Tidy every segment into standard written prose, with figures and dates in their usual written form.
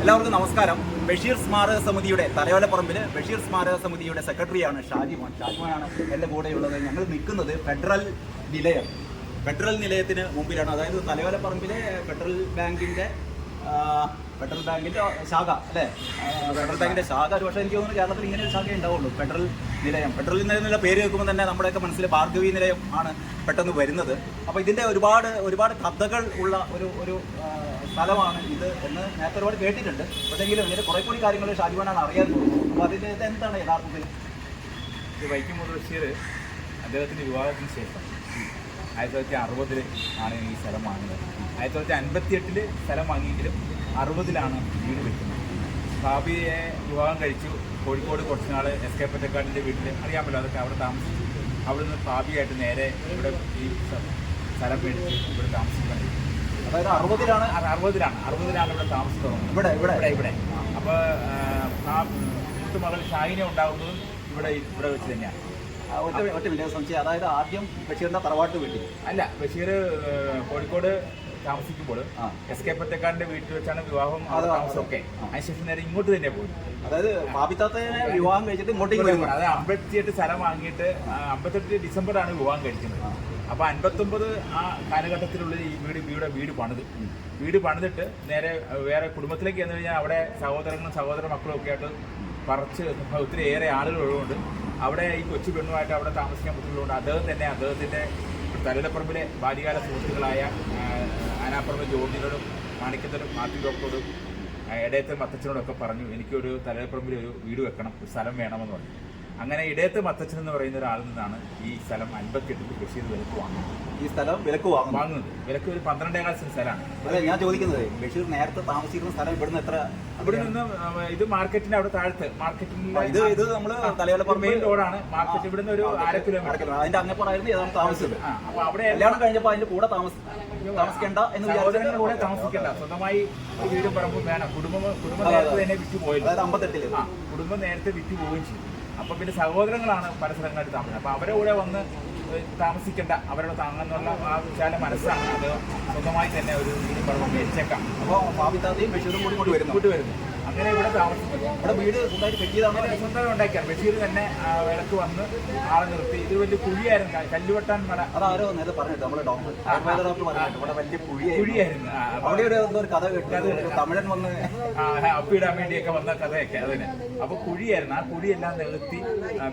എല്ലാവർക്കും നമസ്കാരം. ബഷീർ സ്മാരക സമിതിയുടെ തലയോലപ്പറമ്പിൽ ബഷീർ സ്മാരക സമിതിയുടെ സെക്രട്ടറിയാണ് ഷാജിമോനാണ് എൻ്റെ കൂടെയുള്ളത്. ഞങ്ങൾ നിൽക്കുന്നത് ഫെഡറൽ നിലയത്തിന് മുമ്പിലാണ്. അതായത് തലയോലപ്പറമ്പിലെ ഫെഡറൽ ബാങ്കിൻ്റെ ശാഖ അല്ലേ? ഫെഡറൽ ബാങ്കിൻ്റെ ശാഖ ഒരു പക്ഷേ എനിക്ക് തോന്നുന്നു കേരളത്തിൽ ഇങ്ങനെ ഒരു ശാഖ ഉണ്ടാവുള്ളൂ. ഫെഡറൽ നിലയം എന്നുള്ള പേര് കേൾക്കുമ്പോൾ തന്നെ നമ്മുടെയൊക്കെ മനസ്സിൽ ഭാർഗവി നിലയം ആണ് പെട്ടെന്ന് വരുന്നത്. അപ്പോൾ ഇതിൻ്റെ ഒരുപാട് കഥകൾ ഉള്ള ഒരു സ്ഥലമാണ് ഇത് എന്ന് നേരത്തെ ഒരുപാട് കേട്ടിട്ടുണ്ട്. പക്ഷേങ്കിലും ഇതിൻ്റെ കുറേ കൂടി കാര്യങ്ങൾ ഷാജിമോനാണ് അറിയാറുള്ളത്. അപ്പോൾ അതിൻ്റെ എന്താണ് യഥാർത്ഥത്തിൽ? വൈക്കം മുഹമ്മദ് ബഷീർ അദ്ദേഹത്തിൻ്റെ വിവാഹത്തിന് ശേഷം 1960 ആണ് ഈ സ്ഥലം വാങ്ങുന്നത്. 1958 സ്ഥലം വാങ്ങിയെങ്കിലും 60 വീട് വെക്കുന്നത്. ഭാബിയെ വിവാഹം കഴിച്ചു. കോഴിക്കോട് കുറച്ച് നാൾ SK പൊറ്റക്കാടിൻ്റെ വീട്ടിൽ അറിയാമല്ലോ, അതൊക്കെ അവിടെ താമസിച്ചു. അവിടെ നിന്ന് ഭാബിയായിട്ട് നേരെ ഇവിടെ ഈ സ്ഥലം മേടിച്ച് ഇവിടെ താമസിക്കാൻ. അതായത് 60-ലാണ് ഇവിടെ താമസം തുടങ്ങുന്നത്. ഇവിടെ അപ്പോൾ മകൾ ഷാഹിനെ ഉണ്ടാകുന്നതും ഇവിടെ വെച്ച് തന്നെയാണ്. ഒറ്റ വലിയ സംശയം, അതായത് ആദ്യം ബഷീറിന്റെ തറവാട്ട് വീട്ടിൽ അല്ല, ബഷീർ കോഴിക്കോട് താമസിക്കുമ്പോൾ SK പൊറ്റക്കാടിന്റെ വീട്ടിൽ വെച്ചാണ് വിവാഹം താമസമൊക്കെ. അതിനുശേഷം നേരെ ഇങ്ങോട്ട് തന്നെ പോയി. അതായത് ഭാബിത്താത്തനെ വിവാഹം കഴിച്ചിട്ട് ഇങ്ങോട്ടേക്ക് വരുന്നത്. അത് 58 സ്ഥലം വാങ്ങിയിട്ട് 58 ഡിസംബറാണ് വിവാഹം കഴിക്കുന്നത്. അപ്പോൾ 59 ആ കാലഘട്ടത്തിലുള്ള ഈ വീട് പണിതിട്ട് നേരെ വേറെ കുടുംബത്തിലേക്ക് ചെന്ന് കഴിഞ്ഞാൽ അവിടെ സഹോദര മക്കളും ഒക്കെ ആയിട്ട് പറിച്ച് ഒത്തിരി ഏറെ ആളുകൾ ഉള്ളതുകൊണ്ട് അവിടെ ഈ കൊച്ചു പെണ്ണുമായിട്ട് അവിടെ താമസിക്കാൻ ബുദ്ധിമുട്ടുകൊണ്ട് അദ്ദേഹത്തിൻ്റെ തലയോലപ്പറമ്പിലെ ബാല്യകാല സുഹൃത്തുക്കളായ ആനാപ്പറമ്പ് ജോർജിനോടും മാണിക്കത്തോടും മാത്യു ഡോക്ടറോടും ഇടയത്തെ മത്തച്ഛനോടൊക്കെ പറഞ്ഞു, എനിക്കൊരു തലയോലപ്പറമ്പിൽ ഒരു വീട് വെക്കണം, ഒരു സ്ഥലം വേണമെന്ന് പറഞ്ഞു. അങ്ങനെ ഇടയത്തെ മത്തച്ഛൻ എന്ന് പറയുന്ന ഒരാളിൽ നിന്നാണ് ഈ സ്ഥലം 58 ബഷീർ വിലക്ക് വാങ്ങുന്നത്. ഈ സ്ഥലം വിലക്ക് വാങ്ങുന്നത് വിലക്ക് ഒരു 12.5 സെന്റ് സ്ഥലമാണ്. അതെ, ഞാൻ ചോദിക്കുന്നത് ബഷീർ നേരത്തെ താമസിക്കുന്ന സ്ഥലം ഇവിടുന്ന് എത്ര? ഇവിടെ നിന്ന് ഇത് മാർക്കറ്റിന്റെ അവിടെ താഴത്ത് മാർക്കറ്റിന്റെ ഇത് നമ്മൾ തലയോലപ്പറമ്പ് മെയിൻ റോഡാണ്. മാർക്കറ്റ് ഇവിടുന്ന് ഒരു 1/2 കിലോമീറ്റർ. അതിന്റെ അങ്ങപ്പുറമായിരുന്നു ഏതാണ് താമസിച്ചത്. അപ്പൊ അവിടെ കല്യാണം കഴിഞ്ഞപ്പോൾ അതിന്റെ കൂടെ താമസിക്കേണ്ട എന്ന് സഹോദരങ്ങളുടെ കൂടെ താമസിക്കേണ്ട, സ്വന്തമായി വീടും പറമ്പും വേണം. കുടുംബം നേരത്തെ തന്നെ വിറ്റ് പോയി. അതായത് 58 കുടുംബം നേരത്തെ വിറ്റ് പോവുകയും ചെയ്തു. അപ്പം പിന്നെ സഹോദരങ്ങളാണ് പല സ്ഥലങ്ങളായിട്ട് താമസിക്കുന്നത്. അപ്പോൾ അവരെ കൂടെ വന്ന് താമസിക്കേണ്ട, അവരുടെ താങ്ങെന്നുള്ള ആ വിശാല മനസ്സാണ് അത് സ്വന്തമായി തന്നെ ഒരു വീടും പറമ്പും മേടിച്ചേക്കാം. അപ്പോൾ ഭാബിത്താത്തയും ബഷീറും കൂടി വരുന്നു. അങ്ങനെ ഇവിടെ താമസിക്കുന്നു. ഇവിടെ വീട് സ്വന്തമായിട്ട് കെട്ടിയതാണ്, സ്വന്തം ഉണ്ടാക്കിയാണ്. ബഷീർ തന്നെ വിലക്ക് വന്ന് ആളെ നിർത്തി. ഇത് വലിയ കുഴിയായിരുന്നു, കല്ലുവട്ടാൻ മല. അതാരോ നേരത്തെ പറഞ്ഞിട്ട് നമ്മുടെ ഡോക്ടർ പറഞ്ഞിട്ട് ഇവിടെ വലിയ കുഴിയായിരുന്നു. അവിടെ ഒരു കഥ കേട്ടത് തമിഴൻ വന്ന് അപ്പിടാൻ വേണ്ടിയൊക്കെ വന്ന കഥയൊക്കെ അതിന്. അപ്പോൾ കുഴിയായിരുന്നു. ആ കുഴിയെല്ലാം നികത്തി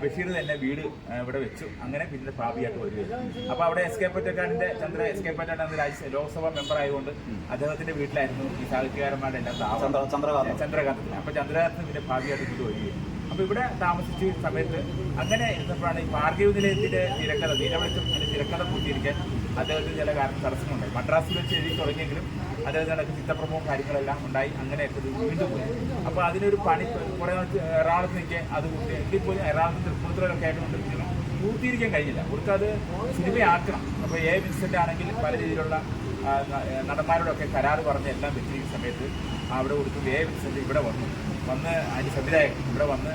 ബഷീർ തന്നെ വീട് ഇവിടെ വെച്ചു. അങ്ങനെ പിന്നെ ഭാവിയായിട്ട് വരികയായിരുന്നു. അപ്പോൾ അവിടെ SK പൊറ്റക്കാടിന്റെ SK Pottekkatt Lok Sabha member ആയതുകൊണ്ട് അദ്ദേഹത്തിന്റെ വീട്ടിലായിരുന്നു ഈ സാഹിത്യകാരന്മാരുടെ എല്ലാം ചന്ദ്രകാന്ത്. അപ്പോൾ ചന്ദ്രകാന്ത് പിന്നെ ഭാവിയായിട്ട് വീട് വരികയും. അപ്പോൾ ഇവിടെ താമസിച്ച സമയത്ത് അങ്ങനെ ഇരുന്നപ്പോഴാണ് ഈ ഭാർഗവി നിലയത്തിന്റെ തിരക്കഥ പൂർത്തീകരിക്കാൻ അദ്ദേഹത്തിന് ചില തടസ്സങ്ങളുണ്ടായി. മദ്രാസിൽ വെച്ച് എഴുതി തുടങ്ങിയെങ്കിലും അദ്ദേഹത്തിന് ചിത്രപ്രമവും കാര്യങ്ങളെല്ലാം ഉണ്ടായി. അങ്ങനെയൊക്കെ ഇത് വീണ്ടും പോയി. അപ്പോൾ അതിനൊരു പണി കുറേ എറണാകുളത്ത് നിൽക്കുക, അത് എങ്കിൽ പോലും എറണാകുളത്ത് തൃപ്പൂണിത്തുറയിലൊക്കെ ആയിട്ട് പൂർത്തീകരിക്കാൻ കഴിഞ്ഞില്ല. അവർക്കത് സിനിമയാക്കണം. അപ്പോൾ വിൻസെൻ്റ് ആണെങ്കിൽ പല രീതിയിലുള്ള നടന്മാരോടൊക്കെ കരാറ് പറഞ്ഞ് എല്ലാം വെച്ചിരിക്കുന്ന സമയത്ത് അവിടെ കൊടുത്തു. വിൻസെൻ്റ് ഇവിടെ വന്ന് അതിൻ്റെ സംവിധായകൻ ഇവിടെ വന്ന്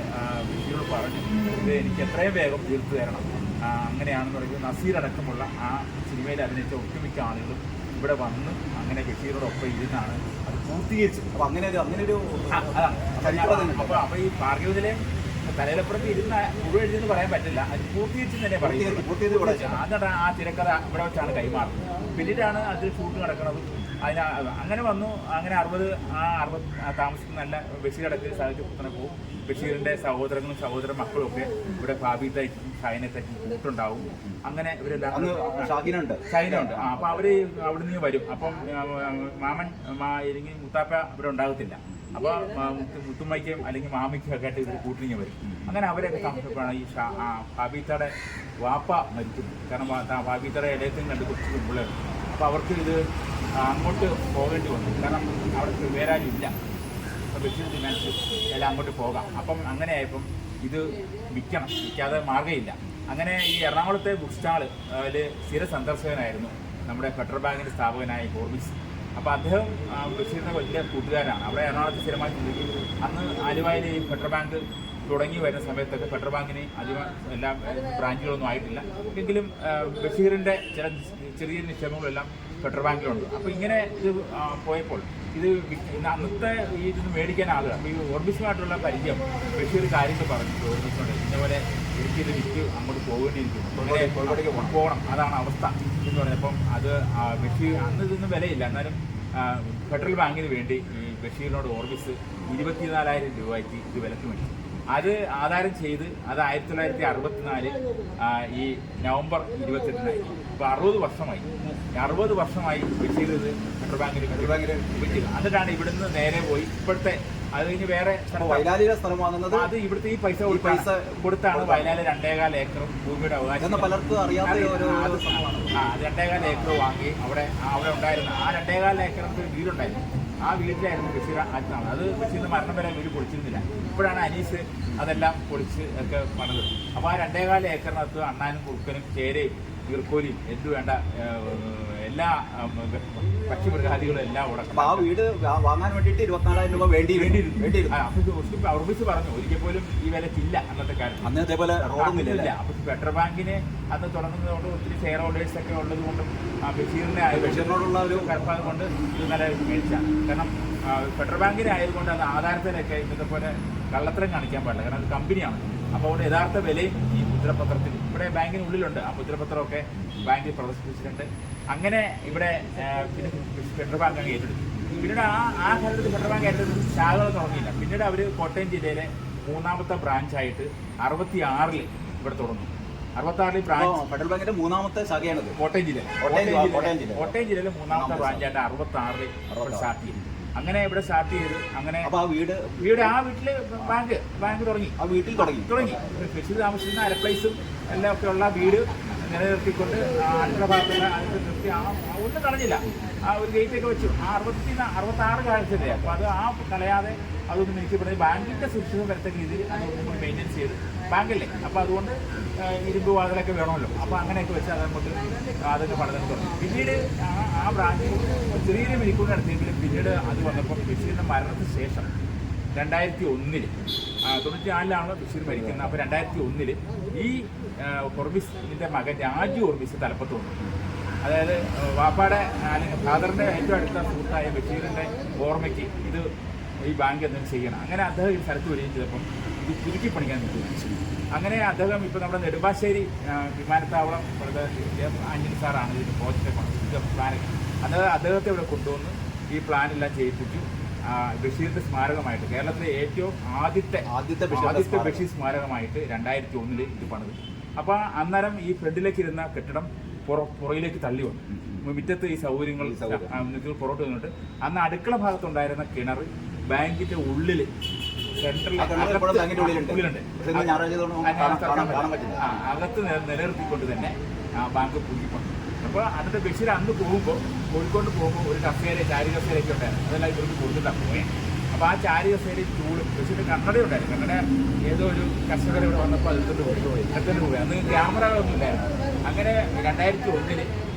ബഷീറോട് പറഞ്ഞു, ഇത് എനിക്ക് എത്രയും വേഗം തീർത്തു തരണം. അങ്ങനെയാണെന്ന് പറയുന്നത് നസീർ അടക്കമുള്ള ആ സിനിമയിൽ അഭിനയിച്ച ഒട്ടുമിക്ക ആളുകളും ഇവിടെ വന്ന് അങ്ങനെ ബഷീറോടൊപ്പം ഇരുന്നാണ് അത് പൂർത്തീകരിച്ചത്. അപ്പോൾ അങ്ങനെയൊരു അപ്പോൾ ഈ ഭാർഗവി നിലയം തലയോലപ്പുറത്ത് ഇരുന്ന മുഴുവൻ എഴുതിയെന്ന് പറയാൻ പറ്റില്ല, അത് പൂർത്തീകരിച്ചെന്ന് തന്നെ പറയും. അതാണ് ആ തിരക്കഥ ഇവിടെ വെച്ചാണ് കൈമാറുന്നത്. പിന്നീടാണ് അതിൽ ഷൂട്ട് നടക്കുന്നത്. അങ്ങനെ വന്നു. അങ്ങനെ 60 താമസിക്കുന്ന നല്ല ബഷീർ അടക്കൽ സാഹിത്യപുത്രനെ പോകും. ബഷീറിന്റെ സഹോദരങ്ങളും സഹോദര മക്കളും ഒക്കെ ഇവിടെ ഭാബിത്തായിട്ടും ഷാഹിനത്തായിട്ടും കൂട്ടുണ്ടാവും. അങ്ങനെ ഇവരെല്ലാം ഷാഹിനുണ്ട്. അപ്പോൾ അവര് അവിടെ നിന്ന് വരും. അപ്പം മാമൻ അല്ലെങ്കിൽ മുത്താപ്പ ഇവിടെ ഉണ്ടാകത്തില്ല. അപ്പോൾ മുത്തുമ്മയ്ക്കും അല്ലെങ്കിൽ മാമിക്കും ഒക്കെ ആയിട്ട് ഇവർ കൂട്ടിരിഞ്ഞ് വരും. അങ്ങനെ അവരൊക്കെ താമസിച്ചപ്പോഴാണ് ഈ ഭാബിത്തയുടെ വാപ്പ മരിക്കുന്നത്. കാരണം ഭാബിത്തയുടെ ഇടയത്തും കണ്ട് കുറച്ച് പിള്ളേർ. അപ്പോൾ അവർക്ക് ഇത് അങ്ങോട്ട് പോകേണ്ടി വന്നു. കാരണം അവിടെ വേറെ ആരും ഇല്ല. അപ്പോൾ ബഷീർ തീരുമാനിച്ചു എല്ലാം അങ്ങോട്ട് പോകാം. അപ്പം അങ്ങനെയായപ്പം ഇത് വിൽക്കാതെ മാർഗ്ഗമില്ല. അങ്ങനെ ഈ എറണാകുളത്തെ ബുക്ക് സ്റ്റാളിൽ സ്ഥിര സന്ദർശകനായിരുന്നു നമ്മുടെ ഫെഡറൽ ബാങ്കിൻ്റെ സ്ഥാപകനായ ഹോർമിസ്. അപ്പോൾ അദ്ദേഹം ബഷീറിൻ്റെ വലിയ കൂട്ടുകാരാണ്. അവിടെ എറണാകുളത്ത് സ്ഥിരമായി ചിന്തിക്കും. അന്ന് ആലുവയിൽ ഈ ഫെഡറൽ ബാങ്ക് തുടങ്ങി വരുന്ന സമയത്തൊക്കെ ഫെഡറൽ ബാങ്കിന് അധികം എല്ലാ ബ്രാഞ്ചുകളൊന്നും ആയിട്ടില്ല. എങ്കിലും ബഷീറിൻ്റെ ചില ചെറിയ നിക്ഷേപങ്ങളെല്ലാം ഫെഡറൽ ബാങ്കിലുണ്ട്. അപ്പോൾ ഇങ്ങനെ ഇത് പോയപ്പോൾ ഇത് അന്നത്തെ ഈ ഇത് മേടിക്കാൻ ആളുകൾ അപ്പോൾ ഈ ഓർബിസുമായിട്ടുള്ള പരിചയം ബഷീർ കാര്യങ്ങൾ പറഞ്ഞു ഓർബിസുണ്ട് ഇതേപോലെ എനിക്കിത് വിറ്റ് അങ്ങോട്ട് പോകേണ്ടിയിരിക്കുന്നു കോഴിക്കോടേക്ക് പോകണം അതാണ് അവസ്ഥ എന്ന് പറഞ്ഞപ്പം അത് ബഷീർ അന്ന് ഇതൊന്നും വിലയില്ല എന്നാലും ഫെഡറൽ ബാങ്കിന് വേണ്ടി ഈ ബഷീറിനോട് ഓർബിസ് 24,000 രൂപയ്ക്ക് ഇത് വിലക്ക് മേടിച്ചു. അത് ആധാരം ചെയ്ത് അത് 1964 ഈ നവംബർ 28 ഇപ്പോൾ 60 വർഷമായി ബഷീർ ഇത് ഫെഡറൽ ബാങ്കിൽ വെച്ചില്ല. എന്നിട്ടാണ് ഇവിടുന്ന് നേരെ പോയി ഇപ്പോഴത്തെ അത് കഴിഞ്ഞ് വേറെ വയലാലിയുടെ സ്ഥലം വാങ്ങുന്നത് അത് ഇവിടുത്തെ ഈ പൈസ കൊടുത്താണ് വയലാല് 2.25 ഏക്കർ ഭൂമിയുടെ അവകാശം പലർക്കും അറിയാത്ത 2.25 ഏക്കർ വാങ്ങി അവിടെ ഉണ്ടായിരുന്ന ആ 2.25 ഏക്കറിന്റെ ഒരു വീടുണ്ടായിരുന്നു. ആ വീട്ടിലായിരുന്നു ബഷീർ ആദ്യമാണ്. അത് ബഷീറിന് മരണം വരെ വീട് പൊളിച്ചിരുന്നില്ല. ഇപ്പോഴാണ് അനീസ് അതെല്ലാം പൊളിച്ച് ഒക്കെ പണിത്. അപ്പോൾ ആ 2.25 ഏക്കറിനകത്ത് അണ്ണാനും കുറുക്കനും ചേരയും ഈർക്കോലിയും എന്ത് വേണ്ട എല്ലാ പക്ഷിമൃഗാദികളും എല്ലാം ഉടക്കും. ആ വീട് വാങ്ങാൻ വേണ്ടിയിട്ട് 24,000 രൂപ വേണ്ടിയിരുന്നു. ഓർബിസ് പറഞ്ഞു ഒരിക്കൽ പോലും ഈ വിലക്കില്ല അന്നത്തെ കാലത്ത്. അന്ന് അതേപോലെ റോഡൊന്നുമില്ല. അപ്പൊ ഫെഡറൽ ബാങ്കിന് അന്ന് തുടങ്ങുന്നതുകൊണ്ട് ഒത്തിരി ഷെയർ ഹോൾഡേഴ്സ് ഒക്കെ ഉള്ളത് കൊണ്ടും ബഷീറിനോടുള്ള ഒരു കടപ്പാട് കൊണ്ട് ഇത് നല്ല മേടിച്ചാണ്. കാരണം ഫെഡറൽ ബാങ്കിന് ആയതുകൊണ്ട് അത് ആധാരത്തിലൊക്കെ ഇന്നത്തെ പോലെ കള്ളത്തരം കാണിക്കാൻ പാടില്ല. കാരണം അത് കമ്പനിയാണ്. അപ്പോൾ അവിടെ യഥാർത്ഥ വിലയും ഈ മുദ്രപത്രത്തിൽ ഇവിടെ ബാങ്കിനുള്ളിലുണ്ട്. ആ മുദ്രപത്രമൊക്കെ ബാങ്കിൽ പ്രദർശിപ്പിച്ചിട്ടുണ്ട്. അങ്ങനെ ഇവിടെ പിന്നെ ഫെഡറൽ ബാങ്ക് അങ്ങ് ഏറ്റെടുത്തു. പിന്നീട് ആ കാലത്ത് ഫെഡറൽ ബാങ്ക് ഏറ്റെടുത്ത് ശാഖകൾ തുടങ്ങിയില്ല. പിന്നീട് അവർ കോട്ടയം ജില്ലയിലെ 3ാമത്തെ ബ്രാഞ്ചായിട്ട് 66 ഇവിടെ തുടങ്ങും. 66 ബ്രാഞ്ച് ഫെഡറൽ ബാങ്കിന്റെ 3ാമത്തെ ശാഖയാണത്. കോട്ടയം ജില്ലയിലെ 3ാമത്തെ ബ്രാഞ്ചായിട്ട് 66 സ്റ്റാർട്ട് ചെയ്തു. അങ്ങനെ ഇവിടെ സ്റ്റാർട്ട് ചെയ്ത് അങ്ങനെ ആ വീട്ടില് ബാങ്ക് തുടങ്ങി. ആ വീട്ടിൽ തുടങ്ങി ബഷീർ താമസിക്കുന്ന അരപ്ലേസും എല്ലാം ഒക്കെ ഉള്ള വീട് നിലനിർത്തിക്കൊണ്ട് അടുത്ത ഭാഗത്തുള്ള അതിന്റെ നിർത്തി ഒന്നും കളഞ്ഞില്ല. ആ ഒരു ഗേറ്റൊക്കെ വെച്ചു. ആ 66 കാലത്തില്ലേ. അപ്പോൾ അത് കളയാതെ അതൊന്നും എനിക്ക് പറയുന്നത് ബാങ്കിന്റെ സുരക്ഷിതം വരത്തക്ക രീതിയിൽ അതൊന്നും മെയിൻറ്റെയിൻ ചെയ്ത് ബാങ്കല്ലേ. അപ്പോൾ അതുകൊണ്ട് ഇരുമ്പ് വാതിലൊക്കെ വേണമല്ലോ. അപ്പോൾ അങ്ങനെയൊക്കെ വെച്ച് അതങ്ങോട്ട് അതൊക്കെ പഠനം തുടങ്ങി. പിന്നീട് ആ ബ്രാഞ്ച് ചെറിയൊരു മിനിക്കൂർ നടത്തിയെങ്കിലും പിന്നീട് അത് വന്നപ്പോൾ ബഷീറിന്റെ മരണത്തിന് ശേഷം 2001 94 ബഷീർ മരിക്കുന്നത്. അപ്പോൾ 2001 ഈ ഓർബിസിന്റെ മകൻ രാജു ഓർബിസ് തലപ്പത്ത് വന്നു. അതായത് വാപ്പാടെ അല്ലെങ്കിൽ ഫാദറിന്റെ ഏറ്റവും അടുത്ത സുഹൃത്തായ ബഷീറിന്റെ ഓർമ്മയ്ക്ക് ഇത് ഈ ബാങ്ക് എന്തെങ്കിലും ചെയ്യണം. അങ്ങനെ അദ്ദേഹം ഈ സ്ഥലത്ത് വരികയും ചെയ്തപ്പം ഇത് പുതുക്കി പണിക്കാൻ തീരുമാനിച്ചു. അങ്ങനെ അദ്ദേഹം ഇപ്പോൾ നമ്മുടെ നെടുമ്പാശ്ശേരി വിമാനത്താവളം ആന്റണി സാറാണ് ഇതിന് പ്രോജക്റ്റ് പ്ലാൻ. അദ്ദേഹത്തെ ഇവിടെ കൊണ്ടുവന്ന് ഈ പ്ലാനെല്ലാം ചെയ്യിപ്പിച്ചു. ബഷീറിന്റെ സ്മാരകമായിട്ട് കേരളത്തിലെ ഏറ്റവും ആദ്യത്തെ ബഷീർ സ്മാരകമായിട്ട് 2001 ഇത് പണിത്. അപ്പോൾ അന്നേരം ഈ ഫ്രണ്ടിലേക്ക് ഇരുന്ന കെട്ടിടം പുറയിലേക്ക് തള്ളി വന്നു. മുറ്റത്ത് ഈ സൗകര്യങ്ങൾ പുറത്ത് വന്നിട്ട് അന്ന് അടുക്കള ഭാഗത്തുണ്ടായിരുന്ന കിണർ ബാങ്കിന്റെ ഉള്ളിൽ അകത്ത് നിലനിർത്തിക്കൊണ്ട് തന്നെ ബാങ്ക് പുതുക്കിക്കൊണ്ട്. അപ്പോൾ അതിന്റെ ബഷീർ അന്ന് പോകുമ്പോൾ കോഴിക്കോട് പോകുമ്പോൾ ഒരു ചാരി കസേരയൊക്കെ ഉണ്ടായിരുന്നു. അതെല്ലാം ഇവർക്ക് കൊടുത്തിട്ടാണ് പോയത്. അപ്പോൾ ആ ചാരി കസേരയും ചൂടും ബഷീറിന്റെ കണ്ണട ഉണ്ടായിരുന്നു. കണ്ണട ഏതോ ഒരു കർഷകർ ഇവിടെ വന്നപ്പോൾ അതിട്ട് പോയി. അന്ന് ക്യാമറകളൊന്നും ഇല്ലായിരുന്നു. അങ്ങനെ 2001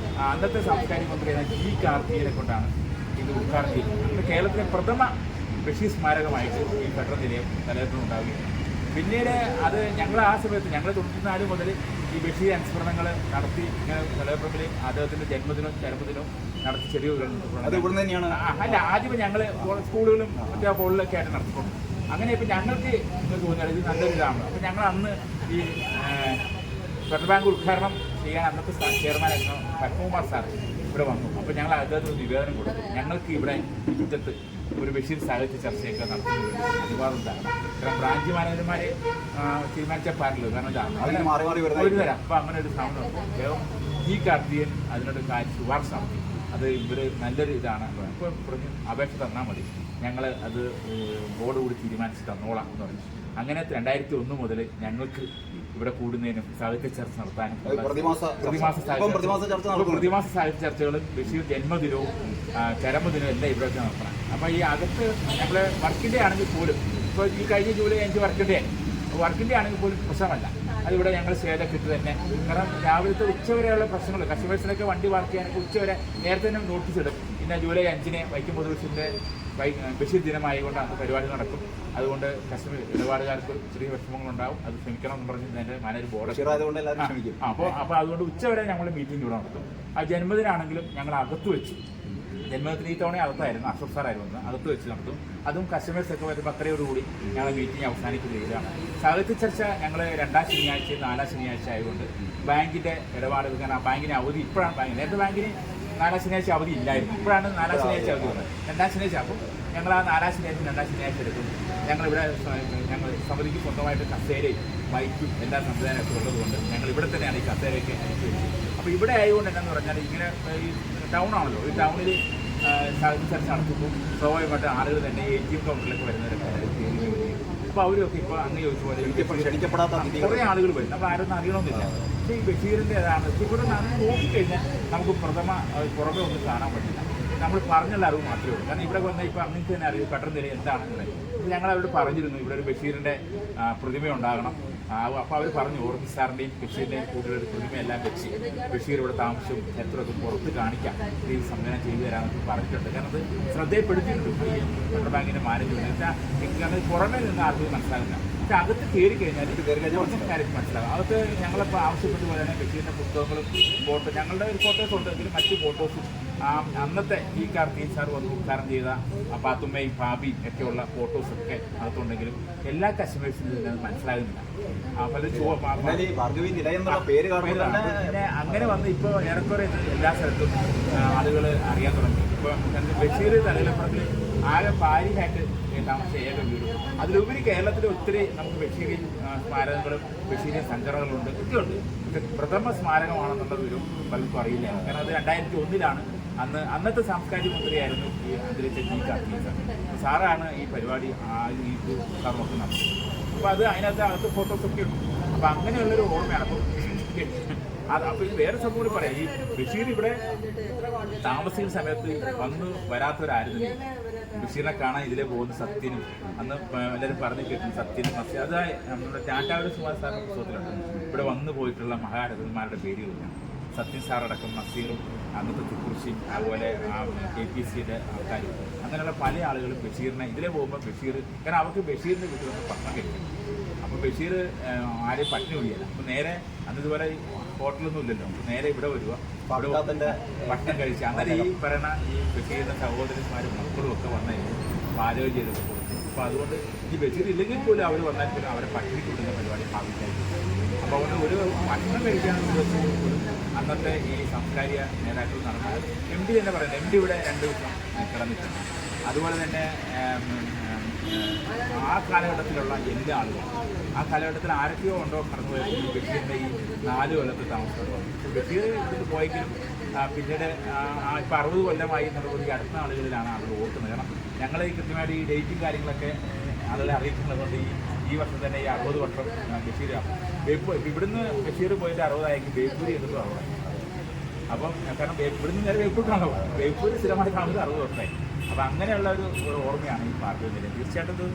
അന്നത്തെ സാംസ്കാരിക മന്ത്രിയായ ജി കാർത്തികനെ കൊണ്ടാണ് ഇത് ഉദ്ഘാടനം ചെയ്തത്. അന്ന് കേരളത്തിലെ പ്രഥമ ബഷീർ സ്മാരകമായിട്ട് ഈ ഫെഡറൽ നിലയം നിലനിർത്തുന്നുണ്ടാവുകയും പിന്നീട് അത് ഞങ്ങൾ ആ സമയത്ത് ഞങ്ങൾ 94 മുതൽ ഈ ബഷീർ അനുസ്മരണങ്ങൾ നടത്തി ഇങ്ങനെ നിലനിർത്തുമ്പോഴേ അദ്ദേഹത്തിൻ്റെ ജന്മദിനവും നടത്തി ചെറിയ അല്ല ആദ്യം ഞങ്ങൾ സ്കൂളുകളും മറ്റേ ഹോളിലൊക്കെ ആയിട്ട് നടത്തിക്കൊണ്ട് അങ്ങനെ ഇപ്പം ഞങ്ങൾക്ക് തോന്നിയാൽ ഇത് നല്ലൊരു ഇതാണ്. അപ്പം ഞങ്ങൾ അന്ന് ഈ ഫെഡറൽ ബാങ്ക് ഉദ്ഘാടനം ചെയ്യാൻ അന്നത്തെ ചെയർമാനായിരുന്നു പത്മകുമാർ സാർ ഇവിടെ വന്നു. അപ്പോൾ ഞങ്ങൾ അദ്ദേഹത്തിന് ഒരു നിവേദനം കൊടുത്തു. ഞങ്ങൾക്ക് ഇവിടെ മുറ്റത്ത് ഒരു ബഷീർ സാഹിത്യ ചർച്ചയൊക്കെ നടത്തുന്നത് അനുവാദം ഉണ്ടാകണം. കാരണം ബ്രാഞ്ച് മാനേജർമാരെ തീരുമാനിച്ച പാടില്ല. കാരണം ഒരു തരാം. അപ്പോൾ അങ്ങനെ ഒരു സാധനം അദ്ദേഹം ഈ കാർത്തികൻ അതിനോട് ശുപാർശ നടത്തി. അത് ഇവർ നല്ലൊരു ഇതാണ്. ഇപ്പോൾ പറഞ്ഞ് അപേക്ഷ തന്നാൽ മതി, ഞങ്ങൾ അത് ബോർഡ് കൂടി തീരുമാനിച്ച് തന്നോളാം എന്ന് പറഞ്ഞു. അങ്ങനെ 2001 മുതൽ ഞങ്ങൾക്ക് ഇവിടെ കൂടുന്നതിനും സാഹിത്യ ചർച്ച നടത്താനും പ്രതിമാസ സാഹിത്യ ചർച്ചകളും ബഷീർ ജന്മദിനവും ചരമദിനവും എല്ലാം ഇവിടെ നടത്തണം. അപ്പോൾ ഈ അകത്ത് ഞങ്ങൾ വർക്കിംഗ് ഡേ ആണെങ്കിൽ പോലും ഇപ്പോൾ ഈ കഴിഞ്ഞ ജൂലൈ 5 വർക്കിംഗ് ഡേ ആണെങ്കിൽ പോലും പ്രശ്നമല്ല. അതിവിടെ ഞങ്ങൾ സ്റ്റേജൊക്കെ ഇട്ട് തന്നെ. കാരണം രാവിലത്തെ ഉച്ചവരെയുള്ള പ്രശ്നങ്ങൾ കസ്റ്റമേഴ്സിനൊക്കെ വണ്ടി പാർക്ക് ചെയ്യാനൊക്കെ ഉച്ചവരെ നേരത്തെ തന്നെ നോട്ടീസ് ഇടും. പിന്നെ ജൂലൈ 5-ന് വൈക്കം മുഹമ്മദ് ബഷീർ ദിനമായതുകൊണ്ട് അന്ന് പരിപാടി നടക്കും. അതുകൊണ്ട് കസ്റ്റമർ ഇടപാടുകാർക്ക് ചെറിയ വിഷമങ്ങളുണ്ടാവും, അത് ക്ഷമിക്കണം എന്ന് പറഞ്ഞ് എൻ്റെ മനൊരു ബോർഡ്. അപ്പോൾ അതുകൊണ്ട് ഉച്ചവരെ ഞങ്ങൾ മീറ്റിംഗ് ഇവിടെ നടത്തും. ആ ജന്മദിനാണെങ്കിലും ഞങ്ങൾ അകത്ത് വെച്ച്, ജന്മദിനത്തിന് ഈ തവണ അകത്തായിരുന്നു, അശോക് സാറായിരുന്നു, അകത്ത് വെച്ച് നടത്തും. അതും കസ്റ്റമേഴ്സൊക്കെ വരുമ്പോൾ അത്രയോടുകൂടി ഞങ്ങൾ മീറ്റിംഗ് അവസാനിക്കുകയാണ്. സാഹിത്യ ചർച്ച ഞങ്ങൾ 2ാം ശനിയാഴ്ച 4ാം ശനിയാഴ്ച ആയതുകൊണ്ട് ബാങ്കിൻ്റെ ഇടപാടുകൾ, കാരണം ബാങ്കിന് അവധി ഇപ്പോഴാണ്. നേരത്തെ ബാങ്കിന് 4ാം ശനിയാഴ്ച അവധി ഇല്ലായിരുന്നു, ഇപ്പോഴാണ് 4ാം ശനിയാഴ്ച അവധി വന്നത്. 2ാം ശനിയാഴ്ച. അപ്പം ഞങ്ങൾ ആ 4ാം ശനിയാഴ്ച 2ാം ശനിയാഴ്ച എടുക്കും. ഞങ്ങളിവിടെ ഞങ്ങൾ സമിതിക്ക് സ്വന്തമായിട്ട് കസേരയും ബൈക്കും എല്ലാ സംവിധാനമൊക്കെ ഉള്ളതുകൊണ്ട് ഞങ്ങൾ ഇവിടെ തന്നെയാണ് ഈ കസേരയൊക്കെ അടിച്ചു വെച്ചത്. അപ്പോൾ ഇവിടെ ആയതുകൊണ്ട് എന്താണെന്ന് പറഞ്ഞാൽ ഇങ്ങനെ ഈ ടൗൺ ആണല്ലോ, ഈ ടൗണിൽ സാഹിത്യ ചർച്ച നടത്തുമ്പോൾ സ്വാഭാവികമായിട്ട് ആളുകൾ തന്നെ ATM കൗണ്ടറിലൊക്കെ വരുന്നവരൊക്കെ കയറി വരികയും അപ്പോൾ അവരൊക്കെ ഇപ്പോൾ അങ്ങ് ചോദിച്ച പോലെ ക്ഷണിക്കപ്പെടാത്ത കുറേ ആളുകൾ വരും. നമ്മൾ ആരും അറിയണമെന്നില്ല. പക്ഷേ ഈ ബഷീറിൻ്റെ അതാണ് ഇവിടെ നോക്കിക്കഴിഞ്ഞാൽ നമുക്ക് പുറമെ ഒന്നും കാണാൻ പറ്റില്ല. നമ്മൾ പറഞ്ഞുള്ള അറിവ് മാത്രമേ ഉള്ളൂ. കാരണം ഇവിടെ വന്നാൽ ഇപ്പോൾ അങ്ങനെ തന്നെ അറിവ് പെട്ടെന്ന് എന്താണെന്നുള്ളത്. ഞങ്ങൾ അവരോട് പറഞ്ഞിരുന്നു ഇവിടെ ഒരു ബഷീറിൻ്റെ പ്രതിമ ഉണ്ടാകണം. അപ്പോൾ അവർ പറഞ്ഞു ഓർമ്മ സാറിൻ്റെയും ബഷീറിൻ്റെയും കൂടുതലൊരു പ്രതിമയെല്ലാം വെച്ച് ബഷീർ ഇവിടെ താമസവും ചരിത്രമൊക്കെ പുറത്ത് കാണിക്കാം, ഈ സംവിധാനം ചെയ്തു തരാമെന്നൊക്കെ പറഞ്ഞിട്ടുണ്ട്. കാരണം അത് ശ്രദ്ധയപ്പെടുത്തിയിട്ടുണ്ട് ഈ ഫെഡറൽ ബാങ്കിൻ്റെ മാനേജ്മെൻറ്റ്. കാരണം പുറമേ നിന്ന് ആർക്കും മനസ്സിലാകില്ല, പക്ഷെ അകത്ത് കയറി കഴിഞ്ഞാൽ കാര്യം മനസ്സിലാകും. അകത്ത് ഞങ്ങളിപ്പോൾ ആവശ്യപ്പെട്ട പോലെ തന്നെ ബഷീറിൻ്റെ പുസ്തകങ്ങളും ഫോട്ടോ, ഞങ്ങളുടെ ഒരു ഫോട്ടോസ് ഉണ്ടെങ്കിലും മറ്റ് ഫോട്ടോസും അന്നത്തെ ഈ കാർത്തിക് സാർ വന്ന് ഉദ്ഘാടനം ചെയ്ത പാത്തുമ്മയും ഭാബിയും ഒക്കെയുള്ള ഫോട്ടോസൊക്കെ അകത്തുണ്ടെങ്കിലും എല്ലാ കസ്റ്റമേഴ്സിനും ഇത് മനസ്സിലാകുന്നില്ല. പിന്നെ അങ്ങനെ വന്ന് ഇപ്പോൾ ഏറെക്കുറെ എല്ലാ സ്ഥലത്തും ആളുകൾ അറിയാൻ തുടങ്ങി. ഇപ്പോൾ ബഷീർ തലയിലപ്പുറത്തിൽ ആകെ ഭാര്യയായിട്ട് താമസിച്ച ഏക വീടും അതിലുപരി കേരളത്തിൽ ഒത്തിരി നമുക്ക് ബഷീരി സ്മാരകങ്ങളും ബഷീരി സംഘടനകളുണ്ട്, ഒക്കെയുണ്ട്. പക്ഷെ പ്രഥമ സ്മാരകമാണെന്നുള്ളത് ഒരു പലർക്കും അറിയില്ല. കാരണം അത് 2001-ലാണ്. അന്നത്തെ സാംസ്കാരിക മന്ത്രിയായിരുന്നു ഈ അന്തരിച്ച G. കാർത്തിക് സാർ. സാറാണ് ഈ പരിപാടി ഈ നമുക്ക് നടത്തുന്നത്. അപ്പോൾ അത് അകത്ത് ഫോട്ടോസൊക്കെ ഉണ്ട്. അപ്പോൾ അങ്ങനെയുള്ളൊരു ഓർമ്മയാണ്. അപ്പോൾ ഇത് വേറെ സംഭവം കൂടി പറയാം. ഈ ബഷീർ ഇവിടെ താമസിക്കുന്ന സമയത്ത് വന്ന് വരാത്തവരായിരുന്നു. ബഷീറിനെ കാണാൻ ഇതിലെ പോകുന്ന സത്യനും അന്ന് എല്ലാവരും പറഞ്ഞു കേട്ടു സത്യനും മസ്യ, അത് നമ്മുടെ ടാറ്റാവൂർ സുമാർ സാറിൻ്റെ പുസ്തകത്തിലുണ്ട്. ഇവിടെ വന്നു പോയിട്ടുള്ള മഹാരഥന്മാരുടെ പേരുകളില്ല. സത്യൻ സാറടക്കം നസീറും അന്നത്തെ തുക്കുറിശിയും അതുപോലെ KPCയുടെ ആൾക്കാരും അങ്ങനെയുള്ള പല ആളുകളും ബഷീറിനെ ഇതിലെ പോകുമ്പോൾ ബഷീർ, കാരണം അവർക്ക് ബഷീറിൻ്റെ വീട്ടിൽ വന്ന് ഭക്ഷണം കഴിക്കും. അപ്പോൾ ബഷീർ ആരെയും പട്ടിണി ഒഴിയല്ല. അപ്പോൾ നേരെ അന്ന് ഇതുപോലെ ഹോട്ടലൊന്നും ഇല്ലല്ലോ, നേരെ ഇവിടെ വരിക, അവിടെ ഭക്ഷണം കഴിച്ച് അങ്ങനെ ഈ പറയുന്ന ഈ ബഷീറിൻ്റെ സഹോദരന്മാരും മക്കളും ഒക്കെ വന്നായിരുന്നു പാചകം ചെയ്തത്. അപ്പോൾ അതുകൊണ്ട് ഈ ബഷീർ ഇല്ലെങ്കിൽ പോലും അവർ വന്നാൽ പോലും അവരെ പട്ടിണി കൊടുക്കുന്ന പരിപാടി ഭാവിക്കായിരുന്നു. അപ്പോൾ അതുകൊണ്ട് ഒരു ഭക്ഷണം കഴിക്കാനുള്ള ദിവസം പോലും അന്നത്തെ ഈ സാംസ്കാരിക നേതാക്കൾ നടന്നത് MD തന്നെ പറയുന്നത്. MD ഇവിടെ 2 ദിവസം കിടന്നിട്ടുണ്ട്. അതുപോലെ തന്നെ ആ കാലഘട്ടത്തിലുള്ള എല്ലാ ആളുകളും ആ കാലഘട്ടത്തിൽ ആരൊക്കെയോ ഉണ്ടോ കടന്നു പോയത് ഈ ബഷീറിൻ്റെ ഈ 4 കൊല്ലത്തെ താമസമാണ്. ബഷീർ ഇതിൽ പോയെങ്കിലും പിന്നീട് ഇപ്പോൾ 60 കൊല്ലമായി എന്നുള്ളത് ഈ അടുത്ത ആളുകളിലാണ് ആളുകൾ ഓർക്കുന്നത്. കാരണം ഞങ്ങൾ ഈ കൃത്യമായിട്ട് ഈ ഡേറ്റും കാര്യങ്ങളൊക്കെ ആളുകളെ അറിയിക്കുന്നതുകൊണ്ട് ഈ വർഷം തന്നെ ഈ 60 വർഷം ബഷീറാണ്. ഇവിടുന്ന് ബഷീർ പോയിട്ട് 60 ബേപ്പൂരി എന്നതും 60. അപ്പം കാരണം ഇവിടുന്ന് നേരെ ബേപ്പൂരിലാണോ, ബേപ്പൂർ സ്ഥിരമായി കാണുന്നത് 60 വർഷമായി. അപ്പോൾ അങ്ങനെയുള്ള ഒരു ഓർമ്മയാണ് ഈ പാർട്ടി നിലയം. തീർച്ചയായിട്ടും ഇത്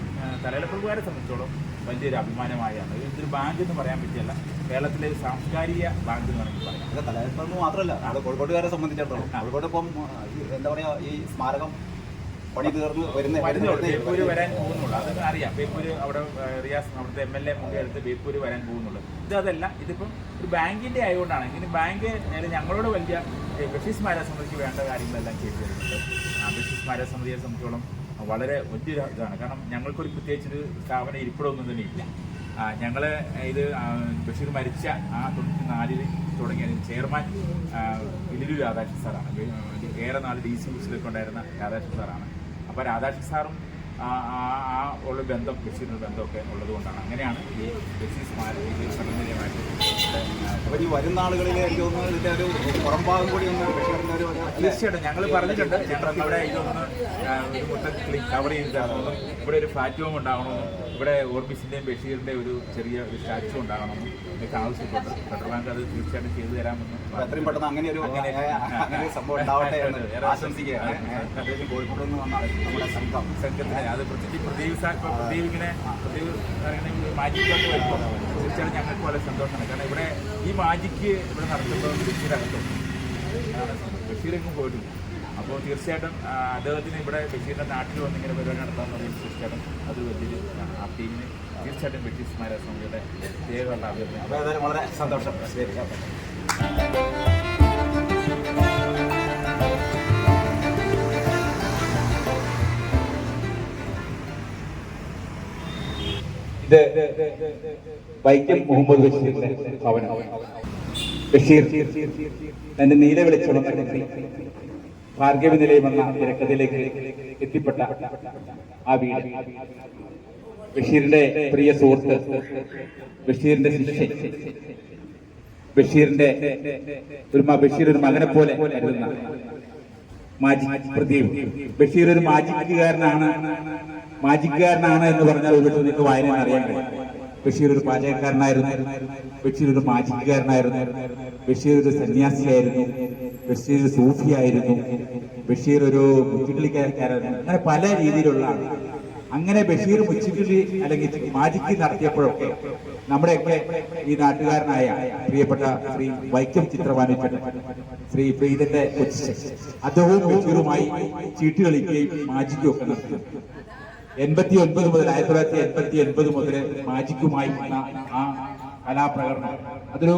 തലയിലപ്പുറക്കാരെ സംബന്ധിച്ചോളം വലിയൊരു അഭിമാനമായാണ്. ഇതൊരു ബാങ്ക് എന്ന് പറയാൻ പറ്റില്ല, കേരളത്തിലെ സാംസ്കാരിക ബാങ്ക് എന്ന് വേണമെങ്കിൽ പറയാം. തലയിലപ്പുറം മാത്രമല്ല, അത് കോഴിക്കോട്ടുകാരെ സംബന്ധിച്ചിടത്തോളം കോഴിക്കോട് ഇപ്പം എന്താ പറയുക, ഈ സ്മാരകം പണി തീർന്ന് ബേപ്പൂര് വരാൻ പോകുന്നുള്ളൂ. അതൊക്കെ അറിയാം. ബേപ്പൂര് അവിടെ റിയാസ് അവിടുത്തെ MLA മുഖ്യടുത്ത് ബേപ്പൂര് വരാൻ പോകുന്നുള്ളൂ. അതല്ല, ഇതിപ്പം ഒരു ബാങ്കിൻ്റെ ആയതുകൊണ്ടാണ്. ഇങ്ങനെ ബാങ്ക് ഞങ്ങളോട് വലിയ ബഷീർ സ്മാരക സമിതിക്ക് വേണ്ട കാര്യങ്ങളെല്ലാം ചെയ്തു തരുന്നുണ്ട്. ബഷീർ സ്മാരക സമിതിയെ സംബന്ധിച്ചോളം വളരെ വലിയൊരു ഇതാണ്. കാരണം ഞങ്ങൾക്കൊരു പ്രത്യേകിച്ചൊരു സ്ഥാപനം ഇരിപ്പിടമൊന്നും തന്നെ ഇല്ല. ഞങ്ങൾ ഇത് ബഷീർ മരിച്ച 94-ൽ തുടങ്ങിയ ചെയർമാൻ ഇലൂർ രാധാകൃഷ്ണൻ സാറാണ്. ഏറെ നാൾ DC ഓഫീസിലൊക്കെ ഉണ്ടായിരുന്ന രാധാകൃഷ്ണൻ സാറാണ്. അപ്പോൾ രാധാകൃഷ്ണൻ സാറും ഉള്ള ബന്ധം, ബഷീറിൻ്റെ ബന്ധമൊക്കെ ഉള്ളതുകൊണ്ടാണ് അങ്ങനെയാണ് ഈ ബഷീർ സ്മാരക ഇത് സമന്വയമായിട്ട്. അപ്പോൾ ഈ വരുന്ന ആളുകളിൽ എനിക്ക് തോന്നുന്നു ഇതിൻ്റെ ഒരു പുറംഭാഗം കൂടി ഒന്ന് ബഷീറിൻ്റെ ഒരു തീർച്ചയായിട്ടും ഞങ്ങൾ പറഞ്ഞിട്ടുണ്ട്. ഞങ്ങൾക്ക് ഇവിടെ ഇതൊന്ന് ഒരു മൊത്തത്തിൽ കവർ ചെയ്തിട്ടാണെന്നും ഇവിടെ ഒരു പ്ലാറ്റ്ഫോം ഉണ്ടാകണമെന്നും ഇവിടെ ഓർബിസിൻ്റെയും ബഷീറിൻ്റെ ഒരു ചെറിയ ഒരു സ്റ്റാച്ചു ഉണ്ടാകണമെന്നും എനിക്ക് ആവശ്യപ്പെട്ടു. ഫെഡറൽ ബാങ്ക് അത് തീർച്ചയായിട്ടും ചെയ്തു തരാമെന്നും എത്രയും പെട്ടെന്ന് അങ്ങനെ ഒരു സംഭവം ഉണ്ടാവട്ടെ എന്ന് ആശംസിക്കുകയാണ്. കോഴിക്കോട് നിന്ന് വന്ന നമ്മുടെ സംഘത്തിന് അത് പ്രദീപ് ഇങ്ങനെ മാജിക്കൊക്കെ വരുമ്പോൾ തീർച്ചയായിട്ടും ഞങ്ങൾക്ക് വളരെ സന്തോഷമാണ്. കാരണം ഇവിടെ ഈ മാജിക്ക് ഇവിടെ നടത്തുമ്പോൾ ബഷീരകത്തും ബഷീരെങ്ങും പോയിട്ടില്ല. അപ്പോൾ അപ്പോൾ തീർച്ചയായിട്ടും അദ്ദേഹത്തിന് ഇവിടെ ബഷീറിൻ്റെ നാട്ടിൽ വന്നിങ്ങനെ പരിപാടി നടത്താമെന്ന് പറയുന്നത് തീർച്ചയായിട്ടും അത് വലിയൊരു ആ ടീമിന് തീർച്ചയായിട്ടും ബഷീർ സ്മാരക സമിതിയുടെ പ്രത്യേകമുള്ള അഭ്യർത്ഥന. അപ്പോൾ ഏതായാലും വളരെ സന്തോഷം. ശരി. ഇത് വൈക്കം മുഹമ്മദ് ബഷീറിന്റെ ഭവനം. ബഷീർ തന്റെ നീല വെളിച്ചമുള്ള ഭാർഗവി നിലയം എന്ന തിരക്കഥയിലേക്ക് എത്തിപ്പെട്ട ആ വീട് ബഷീറിന്റെ പ്രിയ സുഹൃത്ത്, ബഷീറിന്റെ ശിഷ്യൻ, ബഷീർ ഒരു മകനെ പോലെ കരുതുന്ന മാജിക് പ്രദീപ്. ബഷീർ ഒരു മാജിക്കുകാരനാണ് എന്ന് പറഞ്ഞാൽ ഒരു നിങ്ങൾക്ക് വായന അറിയാൻ കഴിയും. ബഷീർ ഒരു പാചകക്കാരനായിരുന്നു, ബഷീർ ഒരു മാജിക്കുകാരനായിരുന്നു, ബഷീർ ഒരു സന്യാസിയായിരുന്നു, ബഷീർ ഒരു സൂഫിയായിരുന്നു, ബഷീർ ഒരു മുച്ചുകിളിക്കാരനായിരുന്നു. അങ്ങനെ പല രീതിയിലുള്ള അങ്ങനെ ബഷീർ മുച്ചുകിളി അല്ലെങ്കിൽ മാജിക്ക് നടത്തിയപ്പോഴൊക്കെ നമ്മുടെയൊക്കെ ഈ നാട്ടുകാരനായ പ്രിയപ്പെട്ട ശ്രീ വൈക്കം ചിത്രവാനിച്ചൻ, ശ്രീ പ്രീതന്റെ കൊച്ചു, അദ്ദേഹവും ബഷീറുമായി ചീട്ട് കളിക്കുകയും മാജിക്കും ഒക്കെ നടത്തി. 89 മുതൽ 1989 മുതൽ മാജിക്കുമായി ആ കലാപ്രകടനം അതൊരു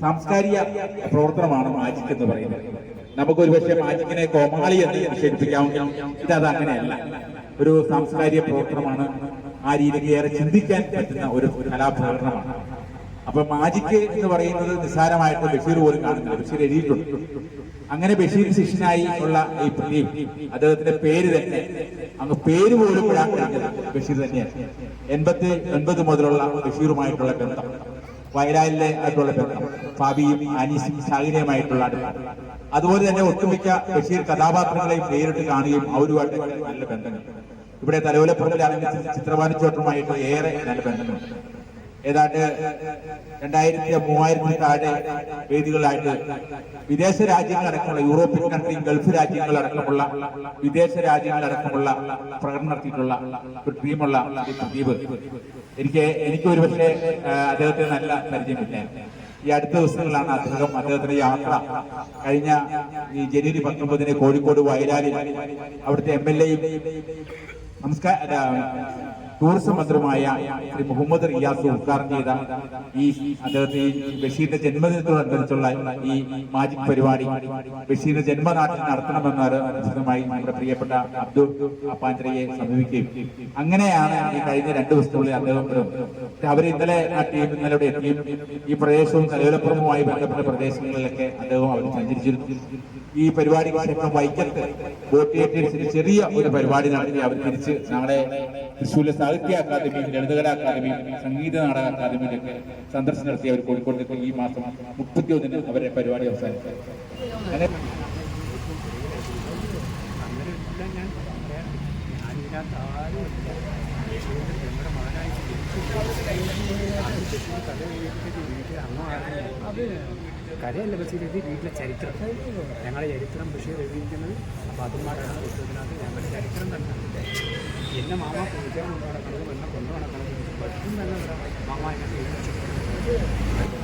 സാംസ്കാരിക പ്രവർത്തനമാണ് മാജിക് എന്ന് പറയുന്നത്. നമുക്കൊരു പക്ഷേ മാജിക്കിനെ കോമാളി എന്ന് വിശേഷിപ്പിക്കാമെങ്കിലും ഇത് അങ്ങനെയല്ല, ഒരു സാംസ്കാരിക പ്രവർത്തനമാണ്. ആ രീതിക്ക് ഏറെ ചിന്തിക്കാൻ പറ്റുന്ന ഒരു കലാപ്രകടനമാണ്. അപ്പൊ മാജിക് എന്ന് പറയുന്നത് നിസ്സാരമായിട്ട് ബഷീർ പോലും കാണുന്നില്ല, ബഷീർ എഴുതിയിട്ടുണ്ട്. അങ്ങനെ ബഷീർ ശിഷ്യനായി ഉള്ള ഈ പ്രദീപ്, അദ്ദേഹത്തിന്റെ പേര് തന്നെ അങ്ങ് പേര് പോലും ഇടാൻ കഴിഞ്ഞത് ബഷീർ തന്നെയാണ്. 89 മുതലുള്ള ബഷീറുമായിട്ടുള്ള ബന്ധം, വയലാലിലെ ആയിട്ടുള്ള ബന്ധം, ഫാബിയും അനീസും ഷാഹിനയുമായിട്ടുള്ള അടുപ്പം, അതുപോലെ തന്നെ ഒട്ടുമിക്ക ബഷീർ കഥാപാത്രങ്ങളെയും നേരിട്ട് കാണുകയും അവരുമായിട്ട് നല്ല ബന്ധങ്ങൾ. ഇവിടെ തലയോലപ്പുറത്തിലാണെങ്കിൽ ചിത്രവാനിച്ചോട്ടുമായിട്ട് ഏറെ നല്ല ബന്ധങ്ങളുണ്ട്. ഏതാണ്ട് 2000-3000 താഴെ വേദികളായിട്ട് വിദേശ രാജ്യങ്ങളടക്കമുള്ള യൂറോപ്യൻ കൺട്രി, ഗൾഫ് രാജ്യങ്ങളടക്കമുള്ള വിദേശ രാജ്യങ്ങളടക്കമുള്ള പ്രകടനം നടത്തിയിട്ടുള്ള ഒരു ടീമുള്ള പ്രദീപ്. എനിക്ക് ഒരു പക്ഷേ അദ്ദേഹത്തെ നല്ല പരിചയമില്ല. ഈ അടുത്ത ദിവസങ്ങളിലാണ് അദ്ദേഹത്തിന്റെ യാത്ര കഴിഞ്ഞ ഈ ജനുവരി 19 കോഴിക്കോട് വയലാലിൽ അവിടുത്തെ MLA ടൂറിസം മന്ത്രിയുമായ ശ്രീ മുഹമ്മദ് റിയാസ് ഉദ്ഘാടനം ചെയ്ത ഈ അദ്ദേഹത്തെ ബഷീറിന്റെ ജന്മദിനത്തോടനുബന്ധിച്ചുള്ള ഈ മാജിക് പരിപാടി ബഷീറിന്റെ ജന്മനാട്ടിൽ നടത്തണമെന്നാണ് വിശദമായി നമ്മുടെ പ്രിയപ്പെട്ട അബ്ദുൾ അപ്പാഞ്ചരയെ സമീപിക്കുകയും അങ്ങനെയാണ് ഈ കഴിഞ്ഞ 2 ദിവസത്തിനുള്ളിൽ അദ്ദേഹം അവർ ഇന്നലെ ആ ടീം ഇന്നലെ എത്തിയും ഈ പ്രദേശവും തലയോലപ്പുറവുമായി ബന്ധപ്പെട്ട പ്രദേശങ്ങളിലൊക്കെ അദ്ദേഹം അവർ സഞ്ചരിച്ചിരുന്നു. ഈ പരിപാടിക്ക് ശേഷം വൈക്കത്ത് ബോട്ട് തിയേറ്റേഴ്സിന് ചെറിയ ഒരു പരിപാടി നടത്തി അവർ തിരിച്ച് ഞങ്ങളെ തൃശ്ശൂരിലെ സാഹിത്യ അക്കാദമിയും ലളിതകലാ അക്കാദമിയും സംഗീത നാടക അക്കാദമിയിലൊക്കെ സന്ദർശനം നടത്തി അവർ കോഴിക്കോട്ടേക്ക് ഈ മാസം 31 അവരുടെ പരിപാടി അവസാനിച്ചു. കഥയല്ല ബഷീർ എഴുതി, വീട്ടിലെ ചരിത്രം, ഞങ്ങളുടെ ചരിത്രം ബഷീർ എഴുതിയിരിക്കുന്നത്. അപ്പോൾ അതുമാരാണ് പുസ്തകത്തിനകത്ത് ഞങ്ങളുടെ ചരിത്രം തന്നെ. എന്നെ മാമ കുളിക്കാൻ കൊണ്ടു നടക്കുന്നത്, എന്നെ കൊണ്ടു നടക്കുന്നത് പറ്റും തന്നെ മാമ എന്നെ